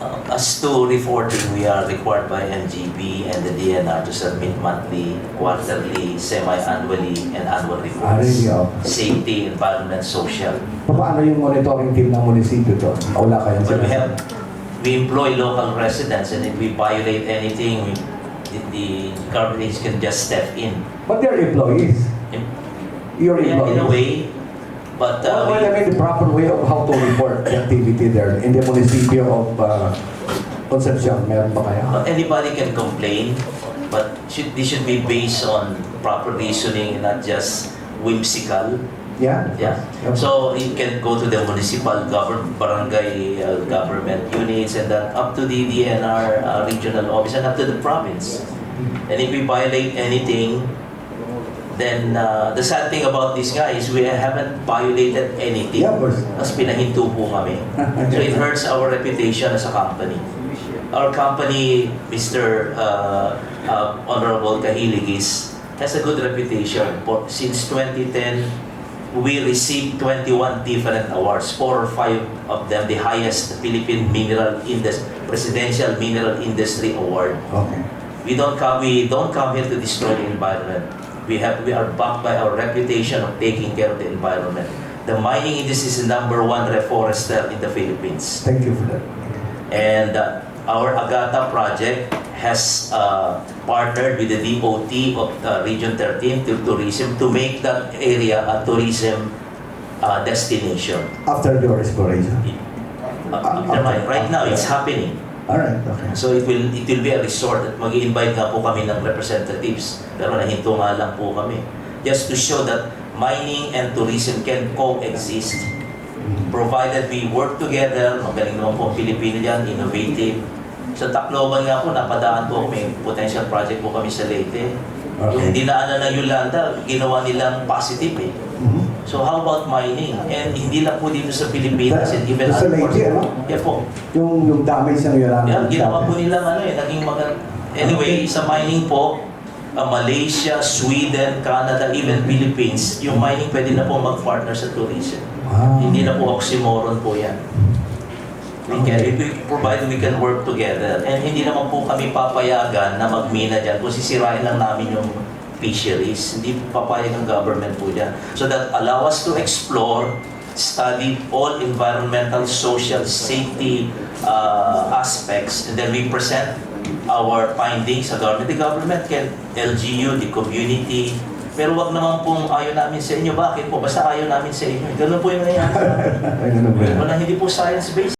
As to reporting, we are required by NGB and the DENR to submit monthly, quarterly, semi-annually, and annual reports. Really, Safety, environment, social. Paano yung monitoring team ng munisipyo doon? Wala kayong Well, we employ local residents, and if we violate anything, the government can just step in. But they're employees. You're employees. In a way, but Well, I mean the proper way of how to report the activity there in the municipio of Concepcion, meron ba kaya? anybody can complain, but this should be based on proper reasoning and not just whimsical. Yeah? Yeah. So it can go to the municipal barangay government units, and then up to the DENR regional office, and up to the province. And if we violate anything, then the sad thing about this guy is we haven't violated anything. Yeah, of course. Mas pinahinto po kami. So it hurts our reputation as a company. Our company, Mr. Honorable Kahiligis, has a good reputation. Since 2010, we received 21 different awards, 4 or 5 of them the highest Philippine Presidential Mineral Industry Award. Okay. We don't come here to destroy the environment. We are backed by our reputation of taking care of the environment. The mining industry is the #1 reforester in the Philippines. Thank you for that. And our Agata project has partnered with the DOT of Region 13 to tourism to make that area a tourism destination. After your exploration. Right now, it's happening. Alright, okay. So it will be a resort at mag-i-invite nga po kami ng representatives, pero nahinto nga lang po kami. Just to show that mining and tourism can coexist. Provided we work together, magaling naman po ang Pilipino dyan, innovative. Sa Tacloban nga po, napadaan po, may potential project po kami sa Leyte. Okay. Yung dinaanan ng Yolanda, ginawa nilang positive eh. So how about mining? And hindi lang po dito sa Pilipinas, and even Sa other parts. Leyte, ano? Yeah po. Yung damage ng Yolanda. Yeah, ginawa po nilang naging maganda. Anyway, sa mining po, Malaysia, Sweden, Canada, even Philippines, yung mining pwede na po mag-partner sa tourism. Hindi na po oxymoron po yan. Provided we can work together. And hindi naman po kami papayagan na magmina dyan kung sisirain lang namin yung fisheries. Hindi papayag ng government po dyan. So that allow us to explore, study all environmental, social, safety aspects, and then we present our findings sa government. The government can, LGU, the community, pero wag naman pong ayaw namin sa inyo. Bakit po? Basta ayaw namin sa inyo. Ganun po yung nangyayari. Wala, hindi po science-based.